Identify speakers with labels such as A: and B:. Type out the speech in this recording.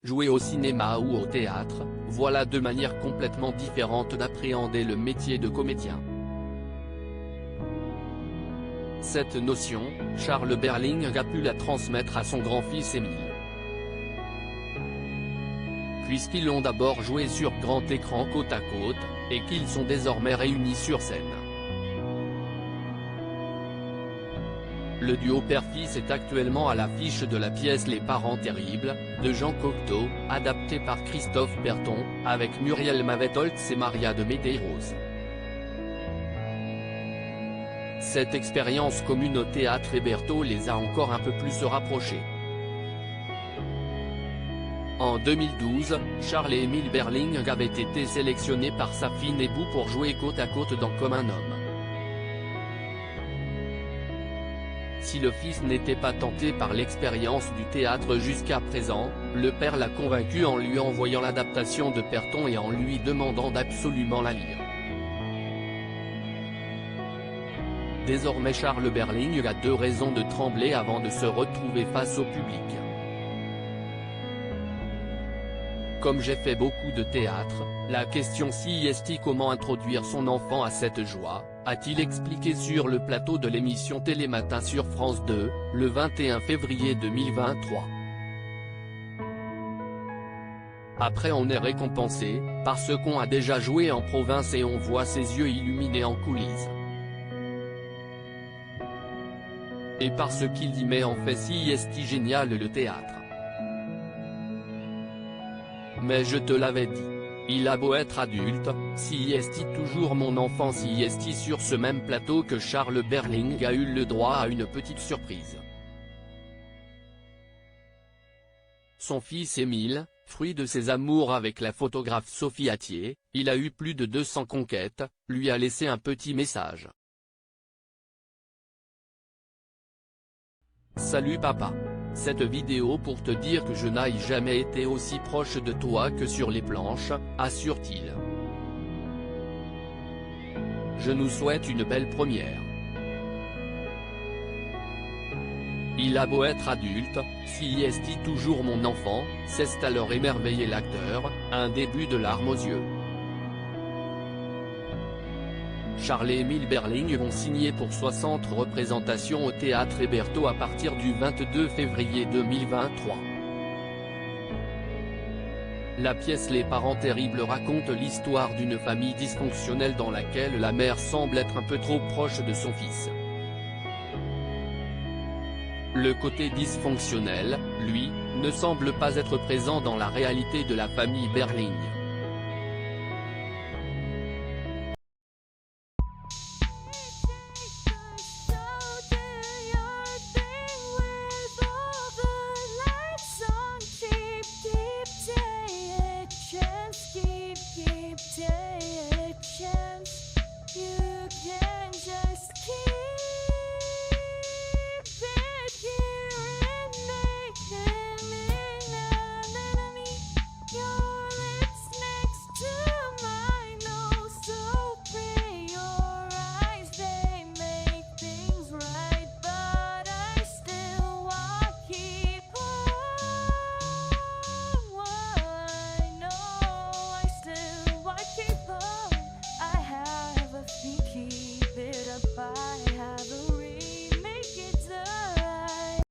A: Jouer au cinéma ou au théâtre, voilà deux manières complètement différentes d'appréhender le métier de comédien. Cette notion, Charles Berling a pu la transmettre à son grand-fils Émile. Puisqu'ils ont d'abord joué sur grand écran côte à côte, et qu'ils sont désormais réunis sur scène. Le duo père-fils est actuellement à l'affiche de la pièce Les Parents Terribles, de Jean Cocteau, adaptée par Christophe Berton, avec Muriel Mavetholtz et Maria de Medeiros. Cette expérience commune au théâtre Héberto les a encore un peu plus rapprochés. En 2012, Charles et Émile Berling avaient été sélectionnés par Safine Ebou pour jouer côte à côte dans Comme un homme. Si le fils n'était pas tenté par l'expérience du théâtre jusqu'à présent, le père l'a convaincu en lui envoyant l'adaptation de Berton et en lui demandant d'absolument la lire. Désormais Charles Berling a deux raisons de trembler avant de se retrouver face au public. Comme j'ai fait beaucoup de théâtre, la question si est comment introduire son enfant à cette joie, a-t-il expliqué sur le plateau de l'émission Télématin sur France 2, le 21 février 2023. Après on est récompensé, parce qu'on a déjà joué en province et on voit ses yeux illuminés en coulisses. Et parce qu'il y met en fait si est génial le théâtre. Mais je te l'avais dit. Il a beau être adulte, si est toujours mon enfant si est sur ce même plateau que Charles Berling a eu le droit à une petite surprise. Son fils Émile, fruit de ses amours avec la photographe Sophie Attier, il a eu plus de 200 conquêtes, lui a laissé un petit message. Salut papa. Cette vidéo pour te dire que je n'ai jamais été aussi proche de toi que sur les planches, assure-t-il. Je nous souhaite une belle première. Il a beau être adulte, si est toujours mon enfant, c'est alors émerveillé l'acteur, un début de larmes aux yeux. Charles et Émile Berling vont signer pour 60 représentations au théâtre Héberto à partir du 22 février 2023. La pièce Les Parents Terribles raconte l'histoire d'une famille dysfonctionnelle dans laquelle la mère semble être un peu trop proche de son fils. Le côté dysfonctionnel, lui, ne semble pas être présent dans la réalité de la famille Berling.